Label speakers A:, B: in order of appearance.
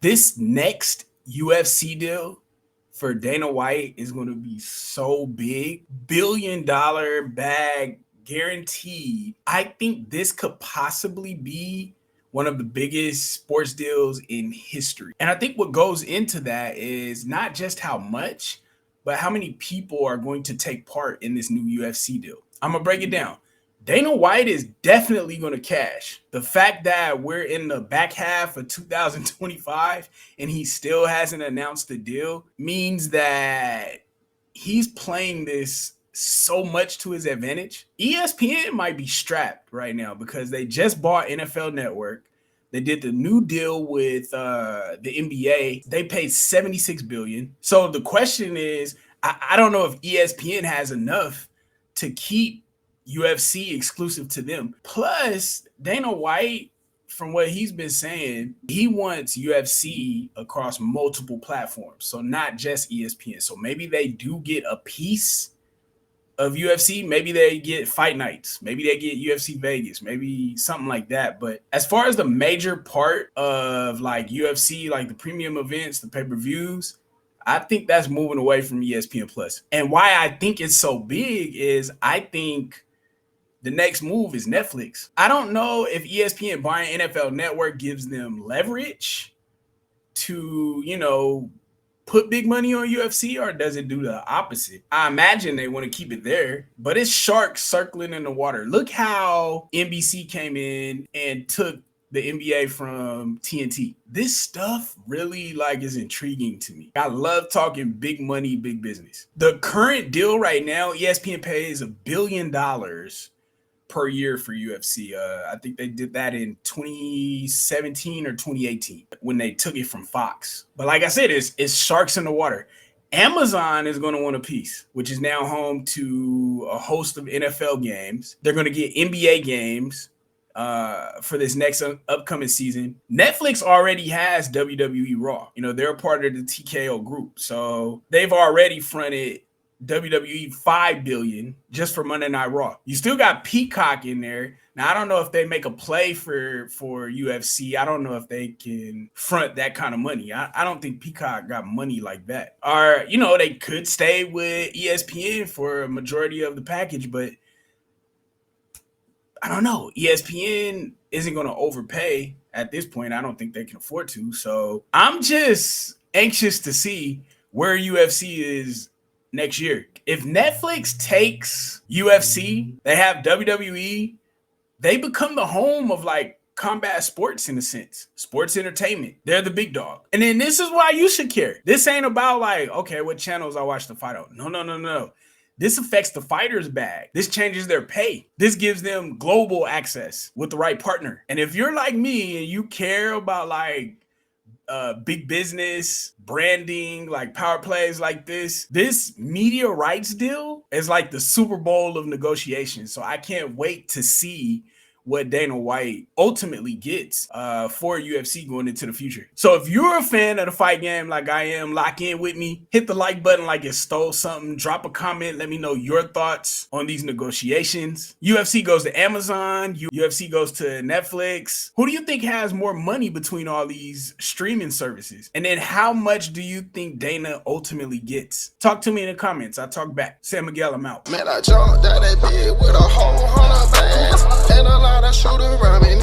A: This next UFC deal for Dana White is going to be so big. $1 billion bag guaranteed. I think this could possibly be one of the biggest sports deals in history. And I think what goes into that is not just how much, but how many people are going to take part in this new UFC deal. I'm going to break it down. Dana White is definitely going to cash. The fact that we're in the back half of 2025 and he still hasn't announced the deal means that he's playing this so much to his advantage. ESPN might be strapped right now because they just bought NFL Network. They did the new deal with the NBA. They paid $76 billion. So the question is, I don't know if ESPN has enough to keep UFC exclusive to them. Plus, Dana White, from what he's been saying, he wants UFC across multiple platforms. So not just ESPN. So maybe they do get a piece of UFC. Maybe they get fight nights. Maybe they get UFC Vegas. Maybe something like that. But as far as the major part of like UFC, like the premium events, the pay-per-views, I think that's moving away from ESPN Plus. And why I think it's so big is I think the next move is Netflix. I don't know if ESPN buying NFL Network gives them leverage to, put big money on UFC, or does it do the opposite? I imagine they want to keep it there, but it's sharks circling in the water. Look how NBC came in and took the NBA from TNT. This stuff really is intriguing to me. I love talking big money, big business. The current deal right now, ESPN pays $1 billion per year for UFC. I think they did that in 2017 or 2018 when they took it from Fox. But like I said, it's sharks in the water. Amazon is going to want a piece, which is now home to a host of NFL games. They're going to get NBA games for this next upcoming season. Netflix already has WWE Raw. They're a part of the TKO group. So they've already fronted WWE $5 billion just for Monday Night Raw. You still got Peacock in there. Now, I don't know if they make a play for UFC. I don't know if they can front that kind of money. I don't think Peacock got money like that. Or, they could stay with ESPN for a majority of the package, but I don't know. ESPN isn't going to overpay at this point. I don't think they can afford to. So I'm just anxious to see where UFC is next year. If Netflix takes UFC, they have WWE, they become the home of combat sports in a sense. Sports entertainment. They're the big dog. And then this is why you should care. This ain't about okay, what channels I watch the fight on. No. This affects the fighter's bag. This changes their pay. This gives them global access with the right partner. And if you're like me and you care about big business, branding, power plays like this media rights deal is like the Super Bowl of negotiations. So I can't wait to see what Dana White ultimately gets for UFC going into the future. So if you're a fan of the fight game like I am, lock in with me. Hit the like button like it stole something. Drop a comment. Let me know your thoughts on these negotiations. UFC goes to Amazon. UFC goes to Netflix. Who do you think has more money between all these streaming services? And then how much do you think Dana ultimately gets? Talk to me in the comments. I'll talk back. San Miguel, I'm out.
B: Man, I jumped out that bed with a whole 100 bands and a lot of shooting around me.